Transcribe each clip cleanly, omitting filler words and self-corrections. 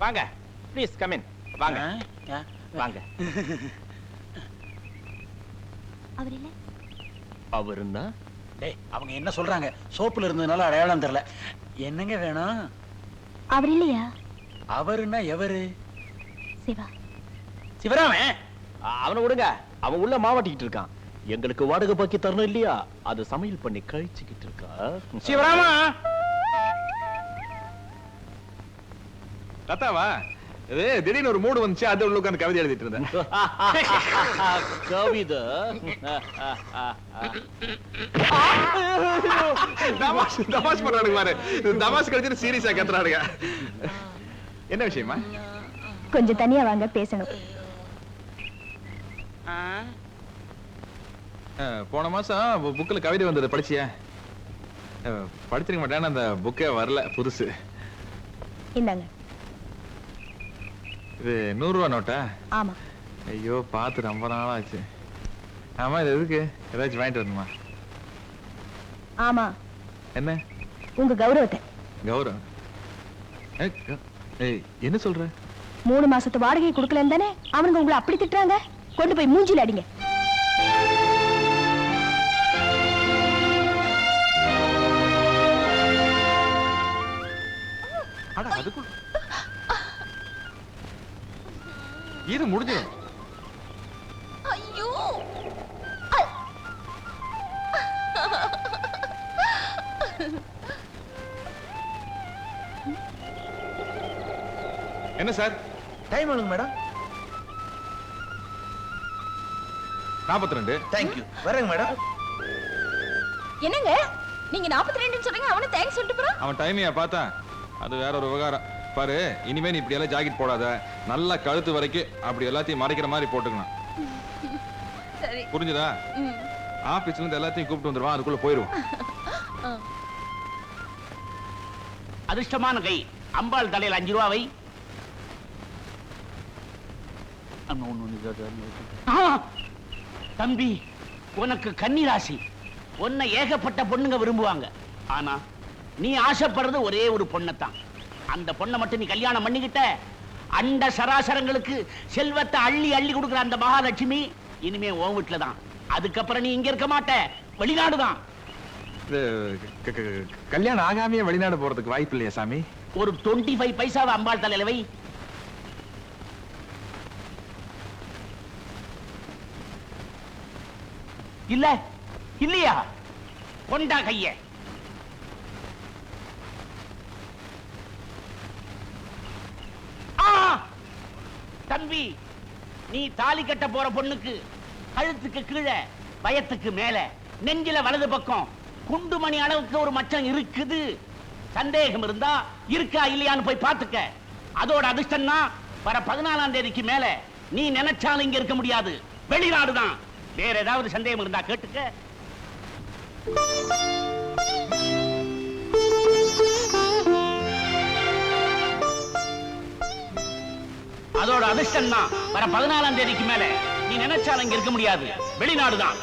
வாங்க please come in. வாங்க வாங்க. அவர் இல்ல. அவருன்னா டேய் அவங்க என்ன சொல்றாங்க? சோப்புல இருந்ததுனால அடையாளம் தெரியல. என்னங்க வேணும்? அவர் இல்லையா? அவருன்னா எவரு? சிவா. சிவராமன். அவனை விடுங்க. அவன் உள்ள மாவாட்டிக்கிட்டு இருக்கான். எங்களுக்கு வாடகை பாக்கி தரணும் இல்லையா? அது சமையல் பண்ணி கழிச்சுக்கிட்டு இருக்கா. சிவராமா. தாத்தாவா? இது திடீர்னு ஒரு மூடு வந்துச்சு, அது உள்ள உட்கார்ந்து கவிதை எழுதிட்டு இருந்தேன். கவிதை தமாஷ் பண்றானுங்க பாரு. தமாஷ் கழிச்சு சீரியஸா கத்துறானுங்க. என்ன விஷயமா? கொஞ்சம் தனியா வாங்க, பேசணும். போன மாசம் புக்ல கவிதை வந்தது, படிச்சியா? படிச்சிருக்க மாட்டேன், அந்த புக்கே வரல, புதுசு. இந்தாங்க. இது 100 ரூபா நோட்டா? ஆமா. ஐயோ பார்த்து ரொம்ப நாள் ஆச்சு. ஆமா, இது எதுக்கு? ஏதாச்சும் வாங்கிட்டு வரணுமா? ஆமா. என்ன? உங்க கௌரவத்தை. கௌரவம்? ஏய், என்ன சொல்ற? 3 மாசத்து வாடகை கொடுக்கலன்னு தானே அவனுங்க உங்களை அப்படி திட்டுறாங்க. கொண்டு போய் மூஞ்சில அடிங்க. அட அதுக்குள்ள இது முடிஞ்சிடும். ஐயோ! என்ன சார்? டைம் ஆகுங்க மேடம். 42. Thank you. வரேங்க மேடம். என்னங்க நீங்க 42 சொல்றீங்க, அவனே தேங்க்ஸ் சொல்லிட்டு போறான். அவன் டைமையா பார்த்தா அது வேற ஒரு விவகாரம். பாரு, இனிமே நீ இப்படி எல்லாம் ஜாக்கெட் போடாத. நல்லா கழுத்து வரைக்கும் அப்படி எல்லாத்தையும் மறைக்கிற மாதிரி போட்டுக்கணும். சரி. புரிஞ்சுதா? ஆபீஸ்ல இருந்து எல்லாத்தையும் கூப்பிட்டு வந்துருவான், அதுக்குள்ள போயிருவோம். அதிர்ஷ்டமான கை. அம்பாள் தலையில் 5 ரூபாவை. தம்பி, உனக்கு கன்னிராசி. உன்னை ஏகப்பட்ட பொண்ணுங்க விரும்புவாங்க. ஆனா நீ ஆசைப்படுறது ஒரே ஒரு பொண்ணத்தான். அந்த பொண்ணை மட்டும் நீ கல்யாணம் பண்ணிக்கிட்ட, அண்ட சராசரங்களுக்கு செல்வத்தை அள்ளி அள்ளி கொடுக்குற அந்த மகாலட்சுமி இனிமே உன் வீட்டுல தான். அதுக்கப்புறம் நீ இங்க இருக்க மாட்ட, வெளிநாடுதான். கல்யாணம் ஆகாமையே வெளிநாடு போறதுக்கு வாய்ப்பு இல்லையா சாமி? ஒரு 25 பைசாவை அம்பாள் தலையில வை. இல்ல இல்லையா? கொண்டா கைய. தம்பி, நீ தாலி கட்ட போற பொண்ணுக்கு கழுத்துக்கு கீழே, வயத்துக்கு மேல, நெஞ்சில வலது பக்கம் குண்டுமணி அளவுக்கு ஒரு மச்சம் இருக்குது. சந்தேகம் இருந்தா இருக்கா இல்லையான்னு போய் பார்த்துக்க. அதோட அதிர்ஷ்டம்னா வர 14ஆம் தேதிக்கு மேல நீ நினைச்சாலும் இங்க இருக்க முடியாது, வெளிநாடுதான். வேற ஏதாவது சந்தேகம் இருந்தா கேட்டுக்க. அதோட அதிர்ஷ்டம் தான் வர 14ஆம் தேதிக்கு மேல நீ நினைச்சாலும் இங்க இருக்க முடியாது, வெளிநாடுதான்.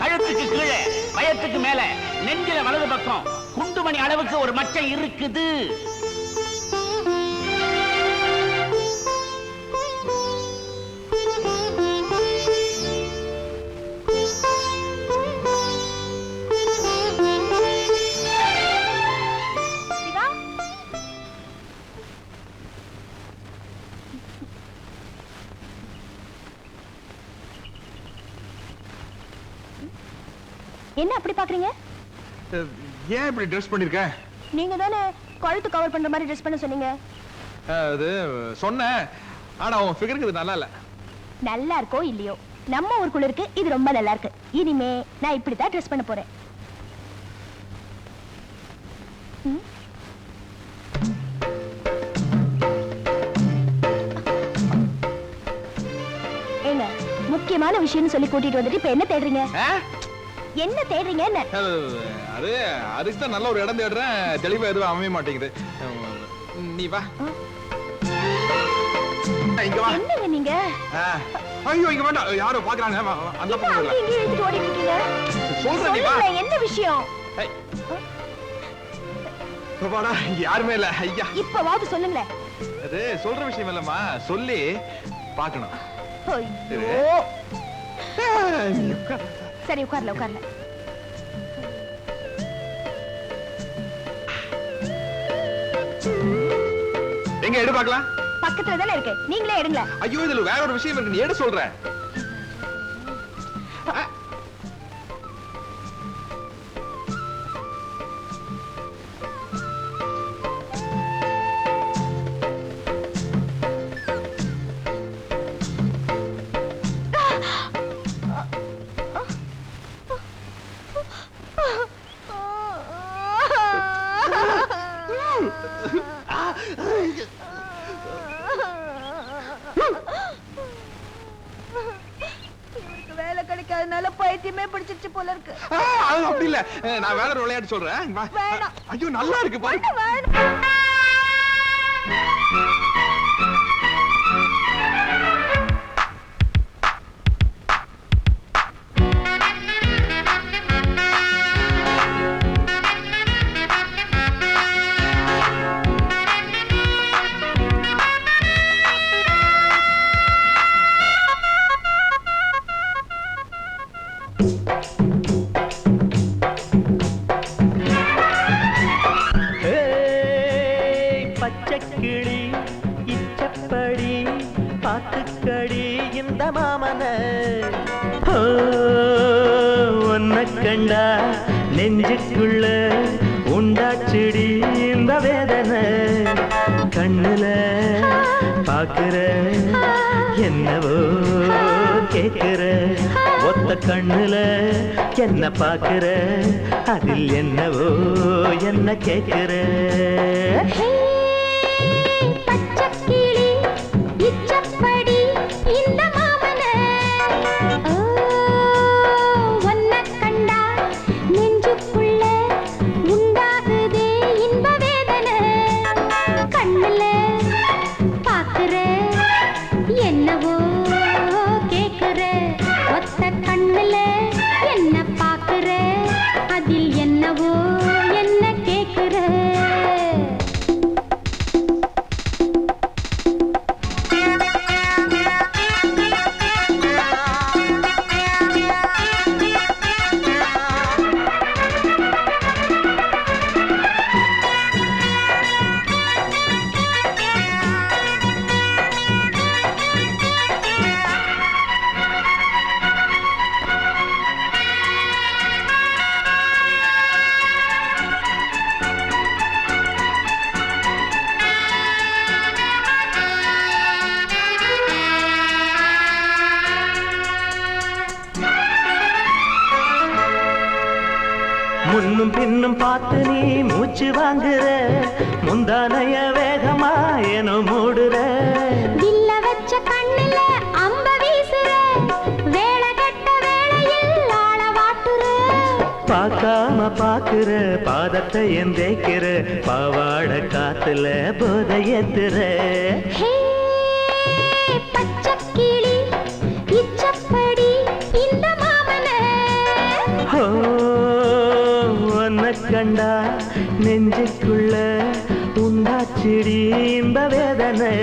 கழுத்துக்கு கீழே, வயத்துக்கு மேல, நெஞ்சில வலது பக்கம் குண்டுமணி அளவுக்கு ஒரு மச்சம் இருக்குது. என்ன அப்படி பாக்குறீங்க? ஏன் இப்படி ட்ரெஸ் பண்ணிருக்க? நீங்க தானே கழுத்து கவர் பண்ற மாதிரி ட்ரெஸ் பண்ண சொன்னீங்க. அது சொன்னேன், ஆனா உன் ஃபிகருக்கு இது நல்லா இல்ல. நல்லா இருக்கோ இல்லையோ, நம்ம ஊருக்குள்ள இருக்கு, இது ரொம்ப நல்லா இருக்கு. இனிமே நான் இப்படி தான் ட்ரெஸ் பண்ண போறேன். ஏங்க, முக்கியமான விஷயம்னு சொல்லி கூட்டிட்டு வந்துட்டு இப்ப என்ன தேடுறீங்க? என்ன தேடுறீங்க? அது அதுக்கு தான் நல்ல ஒரு இடம் தேடுறேன், தெளிவா எதுவும் அமைய மாட்டேங்குது. நீ வா. இங்க வா. என்னங்க நீங்க ஐயோ இங்க வேண்டாம், யாரோ பாக்குறாங்க. அந்த என்ன பக்கம் இல்ல. அங்கேயும் இங்கேயும் இழுத்துட்டு ஓடிட்டு இருக்கீங்க? சொல்றேன் நீ வா. சொல்லுங்க, என்ன விஷயம்? வாடா, இங்க யாருமே இல்ல. ஐயா, இப்பவாவது சொல்லுங்களேன். அது சொல்ற விஷயம் இல்லம்மா, சொல்லி பார்க்கணும். ஐயோ. சரி உட்கார்ல உட்கார்ல. எங்க எடு பார்க்கலாம். பக்கத்துல தானே இருக்கு, நீங்களே எடுங்க. ஐயோ இதுல வேற ஒரு விஷயம் இருக்கு, நீ எடு சொல்றேன். இவருக்கு வேலை கிடைக்காதனால பைத்தியமே பிடிச்சிருச்சு போல இருக்கு. அப்படி இல்ல, நான் வேற ஒரு விளையாட்டு சொல்றேன். வேணாம். ஐயோ நல்லா இருக்கு பாரு. வேணாம். பச்சைக்கிளி இச்சப்படி பாத்துக்கடி இந்த மாமன ஒன்ன கண்டா நெஞ்சுக்குள்ள உண்டாச்சிடி இந்த வேதனை கண்ணுல பாக்குற என்னவோ கேக்குற ஒத்த கண்ணுல என்ன பாக்குற அதில் என்னவோ என்ன கேக்குற பச்சைக்கிளி இச்சப்படி இந்த மாமன ஒன்ன கண்டா நெஞ்சுக்குள்ள உண்டாகுதே இன்ப வேதனை கண்ணுல பாக்குற என்னவோ கேக்குற ஒத்த கண்ணுல என்ன பாக்குற அதில் என்னவோ என்ன கேக்குற முன்னும் பின்னும் பார்த்து நீ மூச்சு வாங்குற முந்தானைய வேகமா ஏனோ மூடுற வில்ல வச்ச கண்ணுல அம்ப வீசுற வேளை கட்ட வேளையில் ஆள வாட்டுற பார்க்காம பாக்குற பாதத்தை எந்தேக்கிற பாவாட காத்துல போத ஏத்துற ஹே பச்சைக்கிளி இச்சப்படி இந்த மாமன ஒன்ன கண்டா நெஞ்சுக்குள்ள உண்டாச்சிடி இந்த வேதனை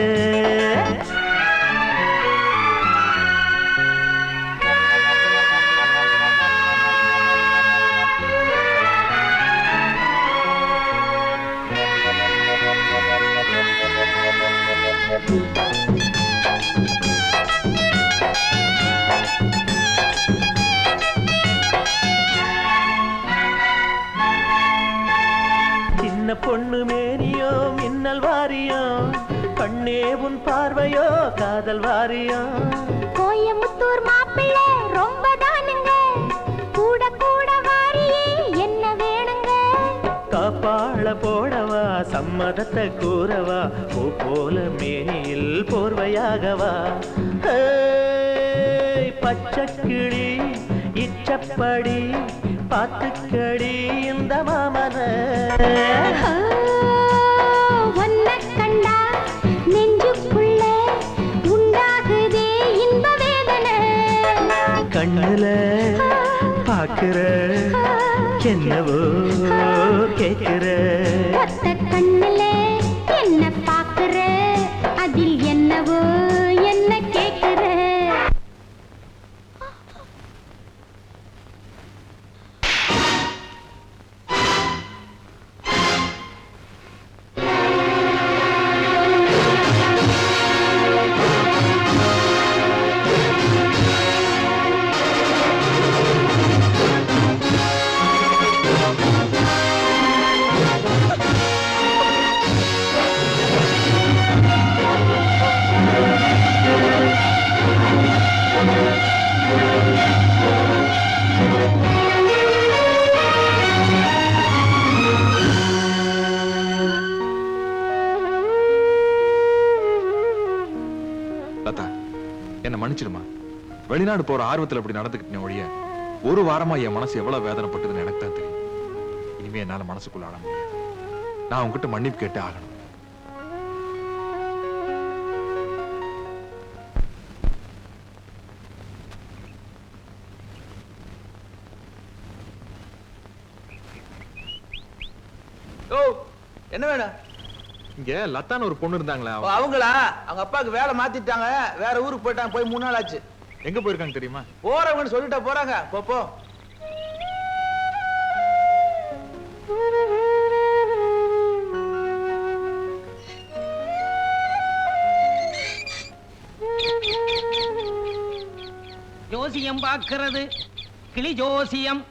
சின்ன பொண்ணு மேனியோ மின்னல் வாரியோ கண்ணே உன் பார்வையோ காதல் வாரியோ கோயமுத்தூர் மாப்பிள்ளை ரொம்ப தானுங்க கூட கூட வாரியே என்ன வேணுங்க காப்பாள போடவா சம்மதத்தை கூறவா பூ போல மேனியில் போர்வையாகவா பச்சைக்கிளி இச்சப்படி பாத்துக்கடி இந்த மாமன ஒன்ன கண்டா நெஞ்சுக்குள்ள கண்ணுல பாக்குற என்னவோ கேக்குற ஒத்த கண்ணுல என்ன பாக்குற அதில் என்னவோ என்ன கேக்குற லதா, என்ன மன்னிச்சிடுமா. வெளிநாடு போற ஆர்வத்துல அப்படி நடந்துக்கிட்டேன் ஒழிய ஒரு வாரமா என் மனசு எவ்வளவு வேதனைப்பட்டதுன்னு எனக்கு தான் தெரியும். இனிமே என்னால மனசுக்குள்ள ஆட முடியாது. நான் உங்ககிட்ட மன்னிப்பு கேட்டு ஆகணும். என்ன வேணும்? இங்க லத்தான்னு ஒரு பொண்ணு இருந்தாங்களே, அவங்களா? அவங்க அப்பாவுக்கு வேலை மாத்திட்டாங்க, வேற ஊருக்கு போயிட்டாங்க. போய் 3 நாள் ஆச்சு. எங்க போயிருக்காங்க தெரியுமா? போறவங்கன்னு சொல்லிட்டா போறாங்க. போ. ஜோசியம் பார்க்கிறது, கிளி ஜோசியம்,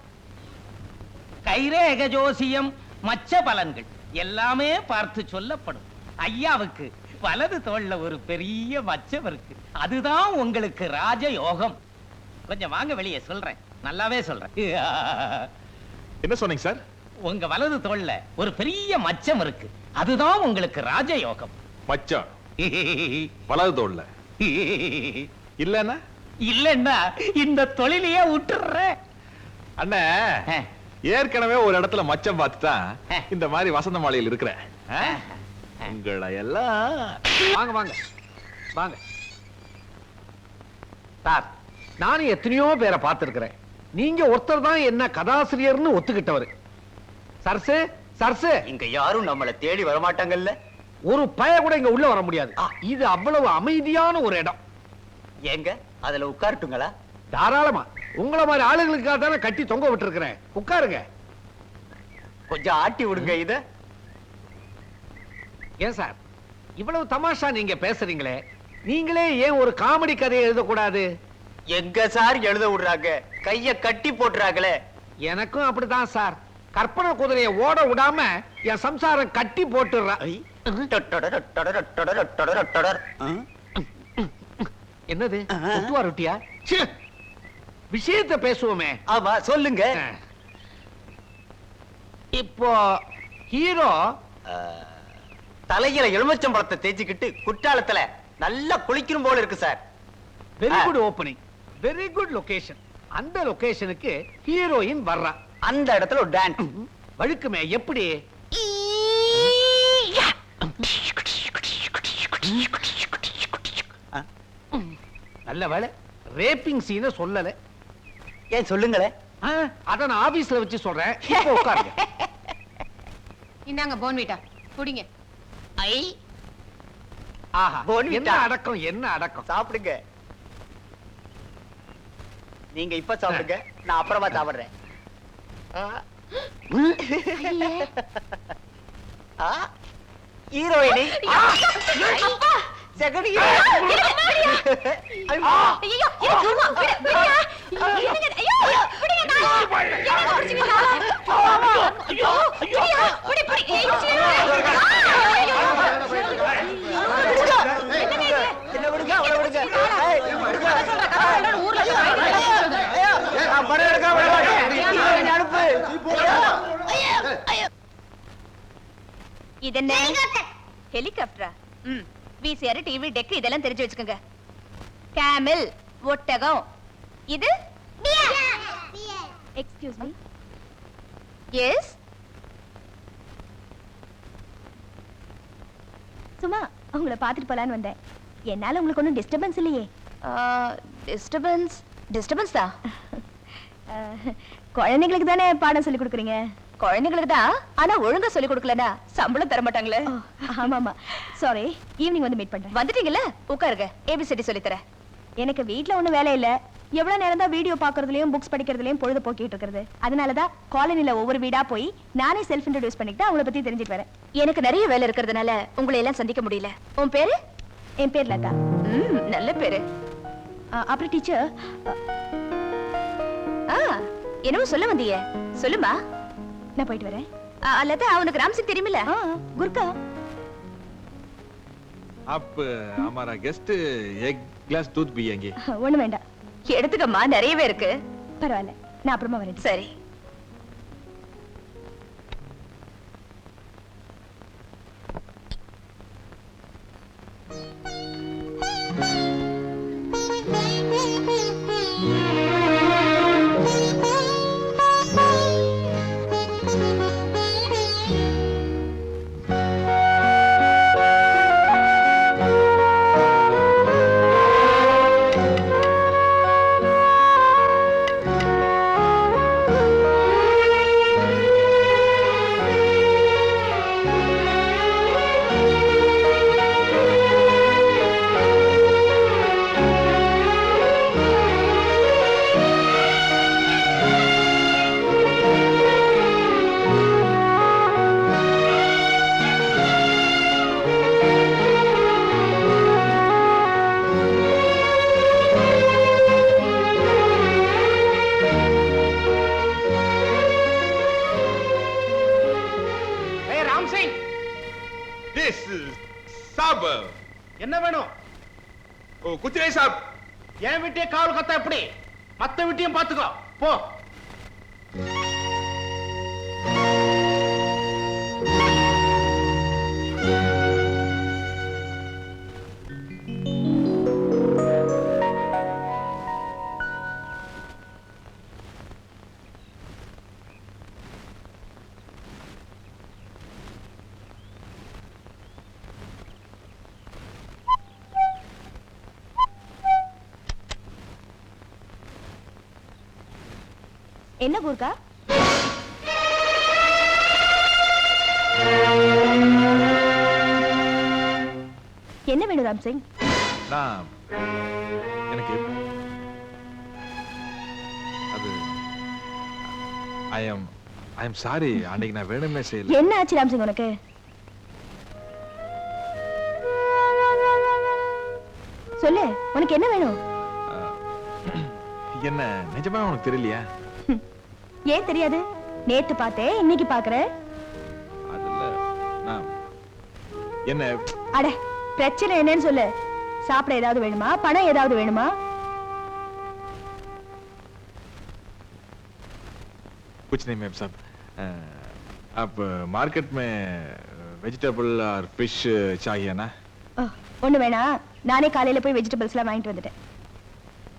கைரேக ஜோசியம், மச்ச பலன்கள் எல்லாமே பார்த்து சொல்லப்படும். ஐயாவுக்கு வலது தோள்ல ஒரு பெரிய மச்சம் இருக்கு. அதுதான் உங்களுக்கு ராஜ யோகம். கொஞ்சம் வாங்க வெளியே சொல்றேன், நல்லாவே சொல்றேன். என்ன சொன்னீங்க சார்? உங்க வலது தோள்ல ஒரு பெரிய மச்சம் இருக்கு. அதுதான் உங்களுக்கு ராஜ யோகம். மச்சம் வலது தோள்ல இல்லன்னா? இல்லன்னா இந்த தொழிலையே விட்டுறேன். அண்ணே, ஏற்கனவே ஒரு இடத்துல மச்சம் பார்த்துதான் இந்த மாதிரி வசந்த மாளிகையில் இருக்கிறேன். உங்களை எல்லாம் வாங்க வாங்க வாங்க சார். நானும் எத்தனையோ பேரை பார்த்திருக்கிறேன். நீங்க ஒருத்தர் தான் என்ன கதாசிரியர்னு ஒத்துக்கிட்டவர். சர்சு சர்சு, இங்க யாரும் நம்மள தேடி வரமாட்டாங்கல்ல. ஒரு பய கூட இங்க உள்ள வர முடியாது. இது அவ்வளவு அமைதியான ஒரு இடம். ஏங்க அதுல உட்காரட்டுங்களா? தாராளமா. உங்களை மாதிரி ஆளுங்களுக்காக தானே கட்டி தொங்க விட்டுருக்கிறேன். உட்காருங்க. கொஞ்சம் ஆட்டி விடுங்க இத. ஏன் சார் இவ்வளவு தமாஷா நீங்க பேசுறீங்களே, நீங்களே ஏன் ஒரு காமெடி கதையை எழுதக்கூடாது? எங்க சார் எழுத விடுறாங்க, கைய கட்டி போட்டுறாங்களே. எனக்கும் அப்படிதான் சார். கற்பனை குதிரையை ஓட விடாம என் சம்சாரம் கட்டி போட்டுறா. என்னது ஒட்டுவா ரொட்டியா? விஷயத்தை பேசுவோமே. ஆமா சொல்லுங்க. இப்போ ஹீரோ தலையில எலுமிச்சம்பழத்தை தேய்ச்சிக்கிட்டு குற்றாலத்துல நல்லா குளிக்கணும் போல இருக்கு sir. Very good opening, very good location. அந்த லொகேஷனுக்கு ஹீரோயின் வர்றா. அந்த இடத்துல ஒரு டான்ஸ் வழுக்குமே. எப்படி? நல்ல வேலை ரேப்பிங் சீனை சொல்லல. ஏன் சொல்லுங்களே. அத நான் ஆபீஸ்ல வச்சு சொல்றேன். இப்போ உட்காருங்க. இந்தாங்க போன்விட்டா குடிங்க. ஐ ஆஹா, போன்விட்டா. என்ன அடக்கம், என்ன அடக்கம். சாப்பிடுங்க. நீங்க இப்ப சாப்பிடுங்க, நான் அப்புறமா சாப்பிடுறேன். ஹீரோயினி செகண்ட் இதென்ன ஹெலிகாப்டரா? விசிஆர், டிவி, டெக் இதெல்லாம் தெரிஞ்சு வச்சுக்கோங்க. கேமல், ஒட்டகம். இது எக்ஸ்கியூஸ் மீ. எஸ் சும்மா உங்களை பார்த்துட்டு போலான்னு வந்தேன். என்னால உங்களுக்கு ஒன்றும் டிஸ்டர்பன்ஸ் இல்லையே? டிஸ்டர்பன்ஸ் டிஸ்டர்பன்ஸ் தான். குழந்தைங்களுக்கு தானே பாடம் சொல்லி கொடுக்குறீங்க? குழந்தைங்களுக்கு தான், ஆனா ஒழுங்கா சொல்லி கொடுக்கலனா சம்பளம் தர மாட்டாங்களே. ஆமா ஆமா, சாரி. ஈவினிங் வந்து மீட் பண்றேன். வந்துட்டீங்கல்ல, உட்காருங்க. ஏபிசிடி சொல்லி தரேன். எனக்கு வீட்ல ஒண்ணும் வேலை இல்ல. எவ்வளவு நேரம் தான் வீடியோ பாக்குறதுலயும் புக்ஸ் படிக்கிறதுலயும் பொழுது போக்கிட்டு இருக்கிறது. அதனாலதான் காலனில ஒவ்வொரு வீடா போய் நானே செல்ஃப் இன்ட்ரோடியூஸ் பண்ணிட்டு அவங்கள பத்தி தெரிஞ்சுட்டு வரேன். எனக்கு நிறைய வேலை இருக்கிறதுனால உங்களை எல்லாம் சந்திக்க முடியல. உன் பேரு? என் பேர் லதா. நல்ல பேரு. அப்புறம் டீச்சர், என்னவோ சொல்ல வந்தீங்க, சொல்லுமா. நான் போயிட்டு வரேன். லதா, அவனுக்கு ராம்சிங் தெரியுமில்ல? குர்கா. आप हमारा गेस्ट एक ग्लास दूध पिएंगे? ஒண்ணு வேண்டாம். எடுத்துக்கம்மா, நிறையவே இருக்கு. பரவாயில்ல, நான் அப்புறமா வரேன். சரி. என்ன வேணும்? कुछ नहीं साहब. என் வீட்டையே காவல் கத்தா எப்படி? மத்த வீட்டையும் பாத்துக்கோ, போ. என்ன குர்கா? என்ன வேணும் ராம்சிங்? நான் எனக்கு அது ஐ அம் சாரி, அன்னைக்கு நான் வேணும்னே செய்யல. என்ன ஆச்சு ராம்சிங் உனக்கு? சொல்லு, உனக்கு என்ன வேணும்? என்ன நிஜமா உனக்கு தெரியலையா? ஏன் தெரியாது? நேத்து பார்த்தேன், இன்னைக்கு பாக்குறேன். அதுல நான் என்ன அட, பிரச்சனை என்னன்னு சொல்லு. சாப்பிட ஏதாவது வேணுமா? பணம் ஏதாவது வேணுமா? कुछ नहीं मैम साहब. आप मार्केट में वेजिटेबल और फिश चाहिए ना? ஒண்ணு வேணா, நானே காலையில போய் வெஜிடபிள்ஸ் எல்லாம் வாங்கிட்டு வந்துட்டேன்.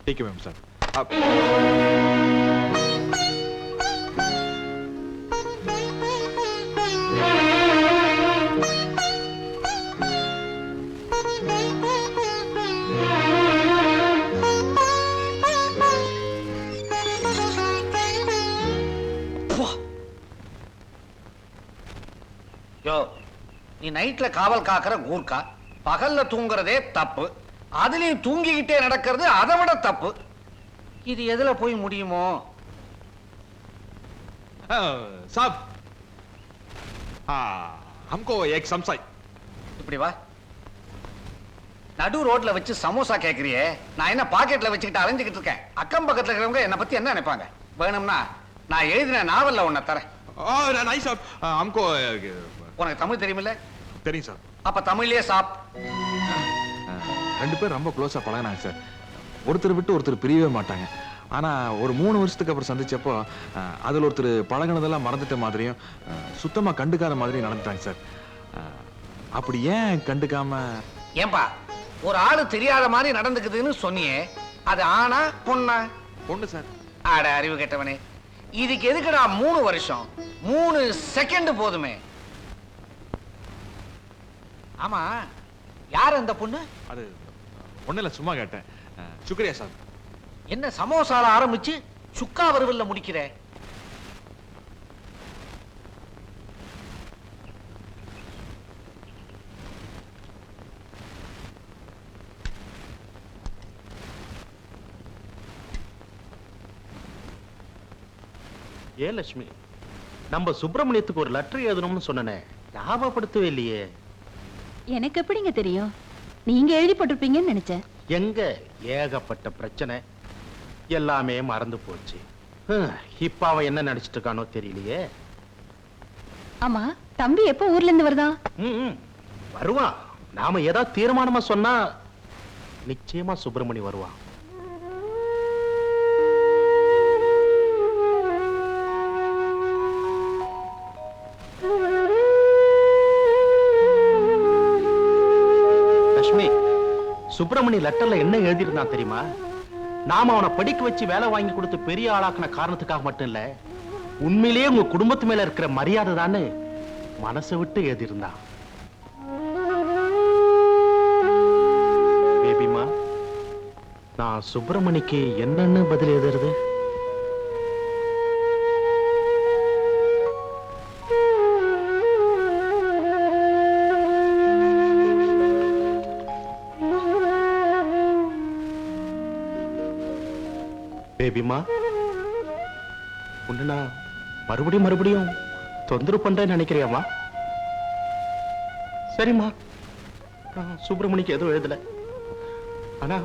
ठीक है मैम साहब. आप யோ, நீ நைட்ல காவல் காக்கிற கூர்க்கா, பகல்ல தூங்குறதே தப்பு. அதுலயும் தூங்கிக்கிட்டே நடக்கிறது அதை விட தப்பு. இது எதுல போய் முடியுமோ? साहब, हमको एक समसाई. இப்படி வா. நடு ரோட்ல வச்சு சமோசா கேக்குறியே, நான் என்ன பாக்கெட்ல வச்சுக்கிட்டு அலைஞ்சுக்கிட்டு இருக்கேன்? அக்கம் பக்கத்துல இருக்கிறவங்க என்ன பத்தி என்ன நினைப்பாங்க? வேணும்னா நான் எழுதின நாவல்ல உன்னை தரேன். नहीं साहब, हमको உனக்கு தமிழ் தெரியுமில்ல? தெரியும் சார். அப்ப தமிழ்லயே சாப். ரெண்டு பேரும் ரொம்ப க்ளோஸா பழகினாங்க சார். ஒருத்தர் விட்டு ஒருத்தர் பிரியவே மாட்டாங்க. ஆனா ஒரு 3 வருஷத்துக்கு அப்புறம் சந்திச்சப்போ அதுல ஒருத்தர் பழகினதெல்லாம் மறந்துட்ட மாதிரியும் சுத்தமா கண்டுக்காத மாதிரியும் நடந்துட்டாங்க சார். அப்படி ஏன் கண்டுக்காம? ஏன்பா, ஒரு ஆளு தெரியாத மாதிரி நடந்துக்குதுன்னு சொன்னியே, அது ஆனா பொண்ணா? பொண்ணு சார். ஆட அறிவு கெட்டவனே, இதுக்கு எதுக்குடா 3 வருஷம்? 3 செகண்ட் போதுமே. ஆமா, யார் அந்த பொண்ணு? அது ஒண்ணு இல்ல, சும்மா கேட்டேன். சுக்ரியா சார். என்ன சமோசால ஆரம்பிச்சு சுக்கா வறுவல்ல முடிக்கிற? ஏன் லட்சுமி, நம்ம சுப்பிரமணியத்துக்கு ஒரு லெட்டர் எழுதணும்னு சொன்னனே, ஞாபகப்படுத்தவே இல்லையே. எனக்கு எப்படிங்க தெரியும்? நீங்க எழுதி போட்டிருப்பீங்கன்னு நினைச்சேன். எங்க ஏகப்பட்ட பிரச்சனை, எல்லாமே மறந்து போச்சு. இப்ப அவன் என்ன நினைச்சிட்டு இருக்கானோ தெரியலையே. ஆமா, தம்பி எப்போ ஊர்ல இருந்து வருதான்? வருவான். நாம ஏதாவது தீர்மானமா சொன்னா நிச்சயமா சுப்பிரமணி வருவான். லட்சுமி, சுப்பிரமணி லெட்டர்ல என்ன எழுதியிருந்தான் தெரியுமா? நாம அவனை படிக்க வச்சு வேலை வாங்கி கொடுத்து பெரிய ஆளாக்குன காரணத்துக்காக மட்டும் இல்ல, உண்மையிலேயே உங்க குடும்பத்து மேல இருக்கிற மரியாதை தானே மனசை விட்டு எழுதியிருந்தான். பேபிமா, நான் சுப்பிரமணிக்கு என்னன்னு பதில் எழுதுறது? பேபிமா, உன்னை நான் மறுபடியும் தொந்தரவு பண்றேன்னு நினைக்கிறியாமா? சரிம்மா, நான் சுப்பிரமணிக்கு எதுவும் எழுதல. ஆனா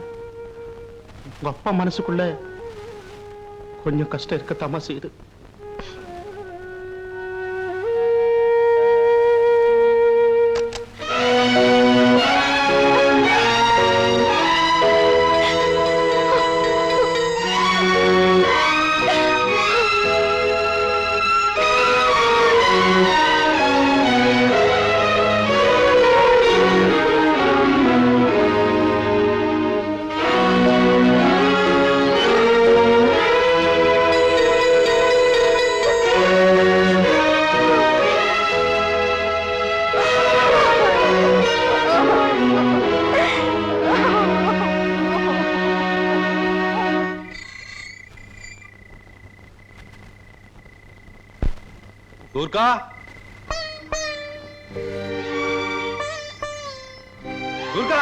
உங்க அப்பா மனசுக்குள்ள கொஞ்சம் கஷ்டம் இருக்கத்தாமா செய்யுது. துர்கா, துர்கா,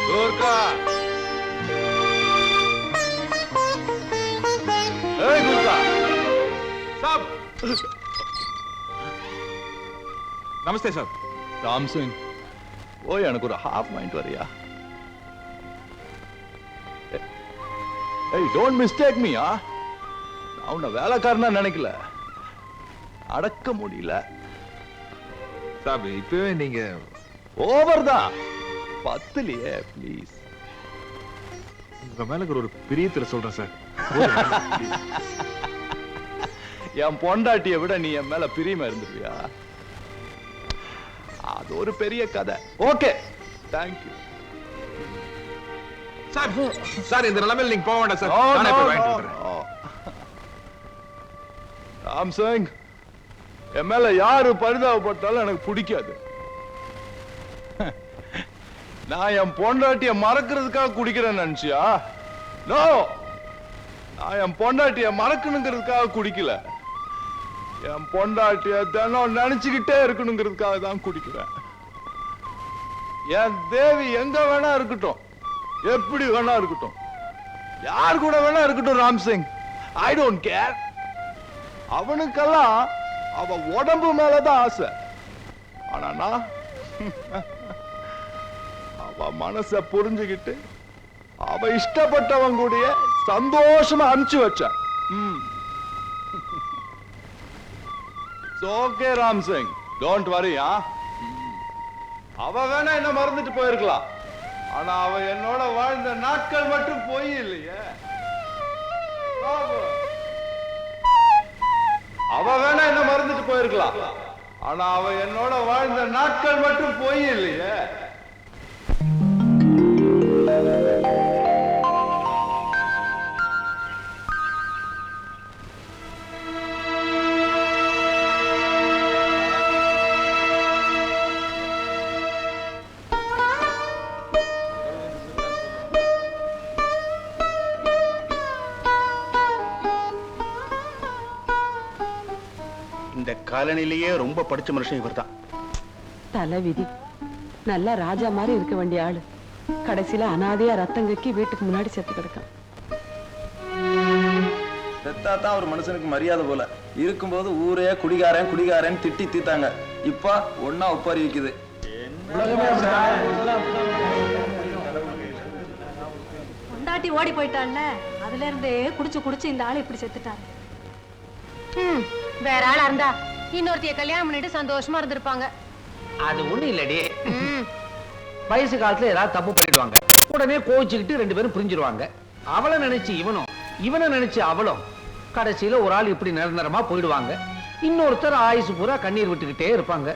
துர்கா, ஏய் துர்கா, சாப். நமஸ்தே சார். ராம் சிங், ஓய் எனக்கு ஒரு ஹாஃப் மைண்ட் வரியா? ஏய், டோன்ட் மிஸ்டேக் மீ. நான் உன்னை வேலைக்காரனா நினைக்கல, அடக்க முடியல. சார் இப்பவே நீங்க ஓவர் தான், பத்துலயே ப்ளீஸ். உங்க மேல இருக்கிற ஒரு பிரியத்துல சொல்றேன் சார். என் பொண்டாட்டியை விட நீ என் மேல பிரியமா இருந்துருவியா? அது ஒரு பெரிய கதை. Okay, thank you sir. சார் இந்த நிலைமையில நீங்க போக வேண்டாம் சார். நானே போய் வாங்கிட்டு வந்துறேன். ராம் சிங், என் மேல யாரு பரிதாபப்பட்டாலும் எனக்கு பிடிக்காது. நான் என் பொண்டாட்டிய மறக்கிறதுக்காக குடிக்கிறேன்னு நினைச்சியா? நோ, நான் என் பொண்டாட்டிய மறக்கணுங்கிறதுக்காக குடிக்கல. என் பொண்டாட்டிய தினம் நினைச்சுக்கிட்டே இருக்கணுங்கிறதுக்காக தான் குடிக்கிறேன். என் தேவி எங்க வேணா இருக்கட்டும், எப்படி வேணா இருக்கட்டும், யார் கூட வேணா இருக்கட்டும் Ram Singh, I don't care. அவனுக்கெல்லாம் அவ உடம்பு மேலதான் ஆசை. ஆனா நான் அவ மனச புரிஞ்சுக்கிட்டு அவ இஷ்டப்பட்டவன் கூடயே சந்தோஷமா அனுப்பிச்சு வச்சேன். Okay Ram Singh, don't worry. அவ வேணா என்ன மறந்துட்டு போயிருக்கலாம், ஆனா அவ என்னோட வாழ்ந்த நாட்கள் மட்டும் போய் இல்லையே. அவ வேணா என்ன மறந்துட்டு போயிருக்கலாம், ஆனா அவ என்னோட வாழ்ந்த நாட்கள் மட்டும் போய் இல்லையே. காலனிலேயே ரொம்ப படிச்ச மனுஷன் இவர்தான். தலை விதி. நல்லா ராஜா மாதிரி இருக்க வேண்டிய ஆளு கடைசியில அனாதையா ரத்தம் கக்கி வீட்டுக்கு முன்னாடி செத்து கிடக்கான். செத்தாதான் ஒரு மனுஷனுக்கு மரியாதை போல. இருக்கும்போது ஊரே குடிகாரன் குடிகாரன் திட்டி தீத்தாங்க. இப்ப ஒன்னா ஒப்பாரி வைக்குது. பொண்டாட்டி ஓடி போயிட்டான்ல, அதுல இருந்தே குடிச்சு குடிச்சு இந்த ஆளு இப்படி செத்துட்டாரு. வேற ஆளா இருந்தா இன்னொருத்திய கல்யாணம் பண்ணிட்டு சந்தோஷமா இருந்திருப்பாங்க. அது ஒண்ணு இல்லடி, வயசு காலத்துல ஏதாவது தப்பு பண்ணிடுவாங்க, உடனே கோவிச்சுக்கிட்டு 2 பேரும் பிரிஞ்சிருவாங்க. அவளை நினைச்சு இவனும் இவனை நினைச்சு அவளும் கடைசியில ஒரு ஆள் இப்படி நிரந்தரமா போயிடுவாங்க. இன்னொருத்தர் ஆயுசு பூரா கண்ணீர் விட்டுக்கிட்டே இருப்பாங்க.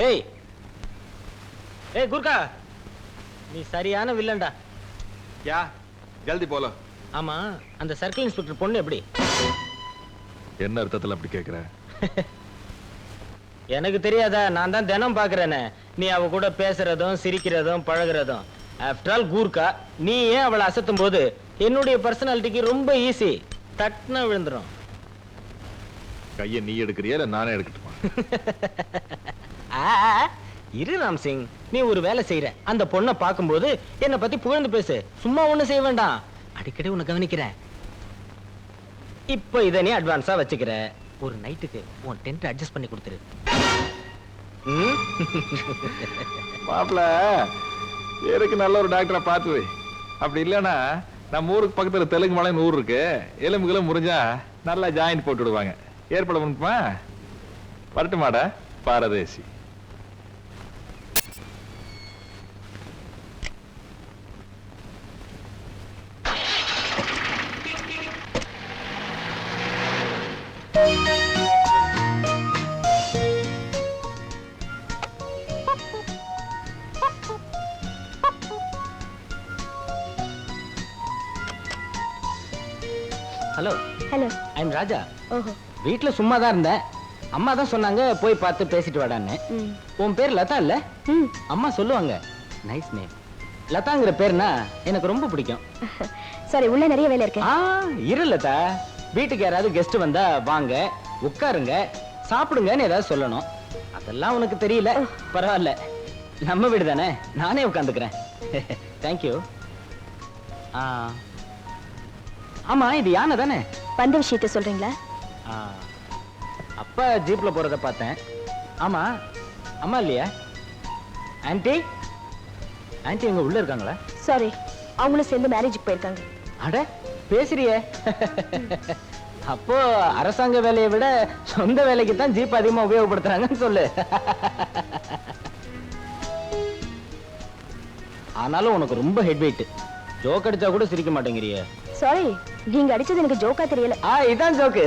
ஏய் ஏய் குர்கா, நீ சரியான வில்லன்டா. யா ஜல்தி போல. ஆமா, அந்த சர்க்கிள் இன்ஸ்பெக்டர் பொண்ணு எப்படி? என்ன அர்த்தத்துல அப்படி கேக்குற? எனக்கு தெரியாதா? நான் தான் தினம் பாக்குறேனே நீ அவ கூட பேசுறதும் சிரிக்கிறதும் பழகுறதும். ஆஃப்டர் ஆல் கூர்க்கா, நீ ஏன் அவளை அசத்தும் போது என்னுடைய பர்சனாலிட்டிக்கு ரொம்ப ஈஸி, தட்டுனா விழுந்துரும். கையை நீ எடுக்கிறியா இல்ல நானே எடுக்கட்டுமா? இரு ராம்சிங், நீ ஒரு வேலை செய்யற, அந்த பொண்ணை பார்க்கும்போது என்னை பத்தி புகழ்ந்து பேசு. சும்மா ஒண்ணு செய்ய வேண்டாம், அடிக்கடி உன்னை கவனிக்கிறேன். இப்ப இதை நீ அட்வான்ஸா வச்சுக்கிற. ஒரு நைட்டுக்கு உன் டென்ட் அட்ஜஸ்ட் பண்ணி கொடுத்துரு. மாப்பிள, எனக்கு நல்ல ஒரு டாக்டரை பார்த்து வை. அப்படி இல்லைன்னா நம்ம ஊருக்கு பக்கத்துல தெலுங்கு மலைன்னு ஊர் இருக்கு, எலும்புகளும் முறிஞ்சா நல்லா ஜாயின் போட்டு விடுவாங்க. ஏற்பாடு பண்ணுமா? வரட்டுமாடா பாரதேசி. ஹலோ. ஹலோ. ஐ எம் ராஜா. ஓஹோ. வீட்டுல சும்மா தான் இருந்தேன். அம்மா தான் சொன்னாங்க போய் பார்த்து பேசிட்டு வாடான்னு. உன் பேர் லதா இல்ல? அம்மா சொல்லுவாங்க. Nice name. லதாங்கிற பேர்னா எனக்கு ரொம்ப பிடிக்கும். சரி, உள்ள நிறைய வேலை இருக்கு. இரு லதா, வீட்டுக்கு யாராவது கெஸ்ட் வந்தா வாங்க, உட்காருங்க, சாப்பிடுங்கன்னு ஏதாவது சொல்லணும். அதெல்லாம் உனக்கு தெரியல, பரவாயில்ல. நம்ம வீடு தானே, நானே உட்காந்துக்கிறேன். தேங்க்யூ. ஆமா, இது யானை தானே? வந்த விஷயத்தை சொல்றீங்களா? அப்பா ஜீப்ல போறத பார்த்தேன். ஆமா, அம்மா இல்லையா? ஆன்ட்டி, ஆன்ட்டி எங்க உள்ள இருக்காங்களா? சாரி, அவங்களும் சேர்ந்து மேரேஜுக்கு போயிருக்காங்க. அட, பேசுறியே. அப்போ அரசாங்க வேலையை விட சொந்த வேலைக்கு தான் ஜீப் அதிகமா உபயோகப்படுத்துறாங்கன்னு சொல்லு. ஆனாலும் உனக்கு ரொம்ப ஹெட் வெயிட். ஜோக் அடிச்சா கூட சிரிக்க மாட்டேங்கிறிய. சாரி, நீங்க அடிச்சது எனக்கு ஜோக்கா தெரியல. இதான் ஜோக்கு.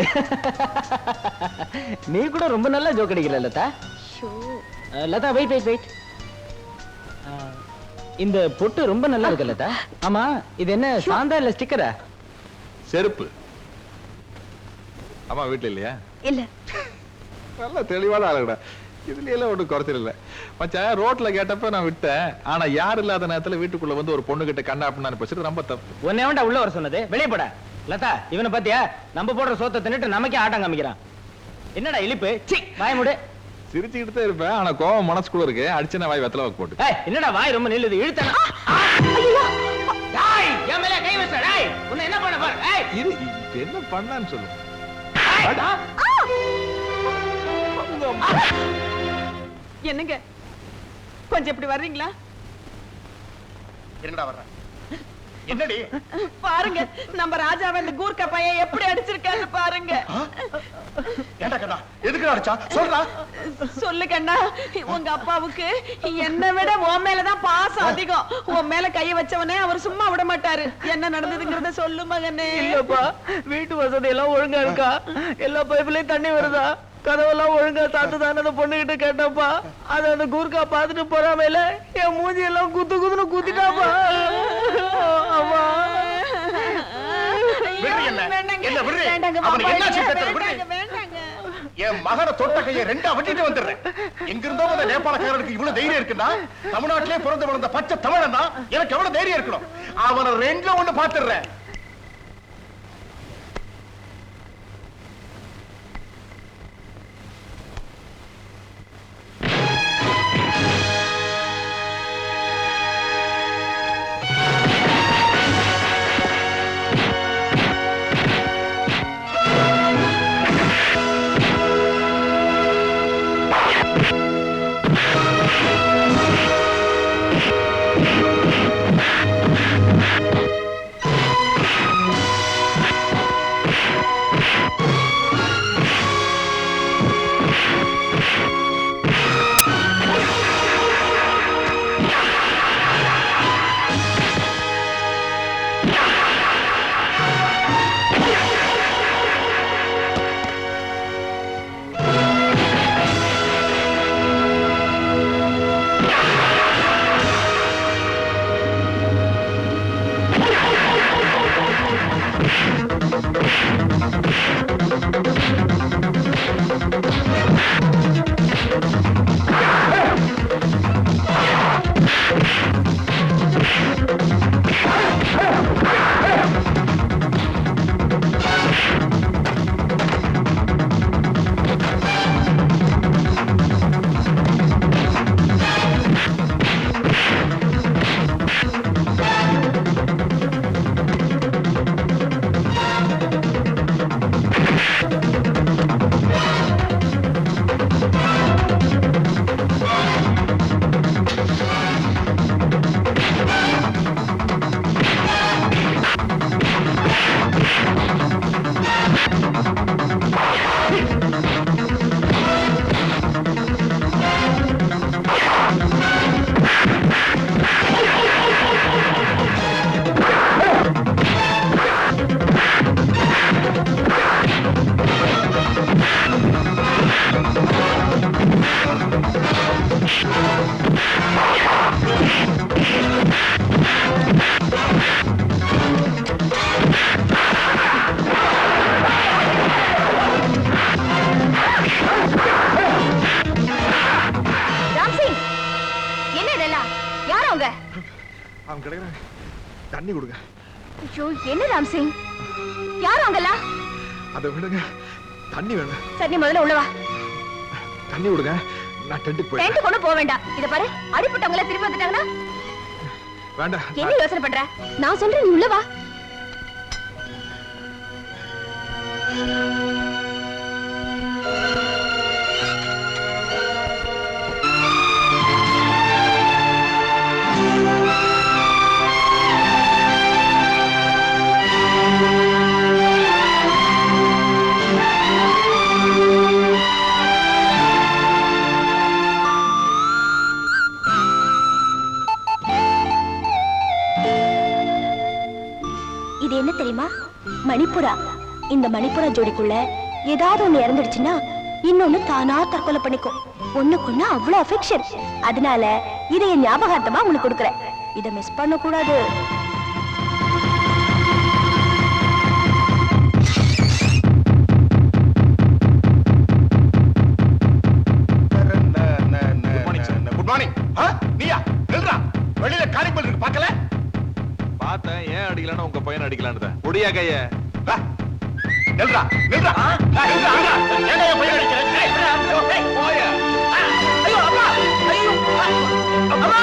நீ கூட ரொம்ப நல்லா ஜோக் அடிக்கிற Latha. Latha, wait wait wait. இந்த பொட்டு ரொம்ப நல்லா இருக்கு லதா. ஆமா, இது என்ன சாந்தா இல்ல ஸ்டிக்கரா? செருப்பு. அம்மா வீட்டுல இல்லையா? இல்ல. நல்ல தெளிவான ஆளுடா. இதுல எல்லாம் ஒன்றும் குறைச்சல் இல்ல மச்சான். ரோட்ல கேட்டப்ப நான் விட்டேன். ஆனா யார் இல்லாத நேரத்துல வீட்டுக்குள்ள வந்து ஒரு பொண்ணு கிட்ட கண்ணா அப்படின்னு பேசுறது ரொம்ப தப்பு. உன்னை வேண்டாம் உள்ள வர சொன்னது. வெளியே போட. லதா, இவனை பாத்தியா? நம்ம போடுற சோத்தை தின்னுட்டு நமக்கே ஆட்டம் காமிக்கிறான். என்னடா இழிப்பு? வாய் மூடு. சிரிச்சுக்கிட்டு தான் இருப்பேன், ஆனா கோவம் மனசுக்குள்ள இருக்கு. அடிச்சுனா வாய் வெத்தல வாக்கு போட்டு. என்னடா வாய் ரொம்ப நில்லுது, இழுத்தன. என் மேல கை வச்ச. உன்னை என்ன பண்ண பாரு. இது என்ன பண்ணான்னு சொல்லு. என்னங்க, கொஞ்சம் இப்படி வர்றீங்களா? என்னடா வர்ற? என்னடி பாருங்க, நம்ம ராஜாவை இந்த கூர்க்கா பையன் எப்படி அடிச்சிருக்கான்னு பாருங்க. ஏண்டா கண்ணா, எதுக்கு அடிச்சா சொல்றா? சொல்லு கண்ணா, உங்க அப்பாவுக்கு என்னை விட உன் மேலதான் பாசம் அதிகம். உன் மேல கைய வச்சவனே அவர் சும்மா விட மாட்டாரு. என்ன நடந்ததுங்கிறத சொல்லு மகனே. இல்லப்பா, வீட்டு வசதி எல்லாம் ஒழுங்கா இருக்கா? எல்லா பைப்லயும் தண்ணி வருதா? கதவெல்லாம் ஒழுங்கா சாத்துதான் அந்த பொண்ணுகிட்ட கேட்டப்பா. அது அந்த கூர்க்கா பார்த்துட்டு போறாமல என் மூஞ்சி எல்லாம் குத்து குத்துன்னு குத்திட்டாப்பா. அம்மா என் மகனை தொட்ட கையை ரெண்டா வெட்டிட்டு வந்துடுறேன். எங்கிருந்தோ அந்த நேபாளக்காரனுக்கு இவ்வளவு தைரியம் இருக்குன்னா தமிழ்நாட்டிலே பிறந்து வளர்ந்த பச்சை தமிழன் தான் எனக்கு எவ்வளவு தைரியம் இருக்கணும். அவனை ரெண்டுல ஒண்ணு பாத்துடுறேன். தண்ணி கொடுங்க. ஐயோ என்ன ராம் சிங், யார் அவங்களா? அதை விடுங்க, தண்ணி வேணும். சரி நீ முதல்ல உள்ள வா. தண்ணி கொடுங்க, நான் டென்ட்டுக்கு போய். டென்ட் கொண்டு போக வேண்டாம். இத பாரு, அடிபட்டவங்கள திருப்பி வந்துட்டாங்கன்னா வேண்டாம். என்ன யோசனை பண்ற? நான் சொல்றேன், நீ உள்ள வா. இது என்ன தெரியுமா? மணிப்புரா. இந்த மணிப்புரா ஜோடிக்குள்ள ஏதாவது ஒண்ணு இறந்துடுச்சுன்னா இன்னொன்னு தானா தற்கொலை பண்ணிக்கும். ஒண்ணுக்குன்னா அவ்வளவு அஃபெக்ஷன். அதனால இதை என் ஞாபகார்த்தமா உங்களுக்கு கொடுக்குறேன். இதை மிஸ் பண்ண கூடாது. Good morning. நீயா? நில்றா, வெளியில காலிபல் இருக்கு பார்க்கல? பார்த்தேன், ஏன் அடிக்கலான்னு உங்க பையன் அடிக்கலான்னு. ஒடியா கைய. நில்றா நில்றா நில்றா. ஏன்டா என் பையன் அடிக்கிற? ஏய் போயா. ஐயோ அப்பா, ஐயோ அம்மா.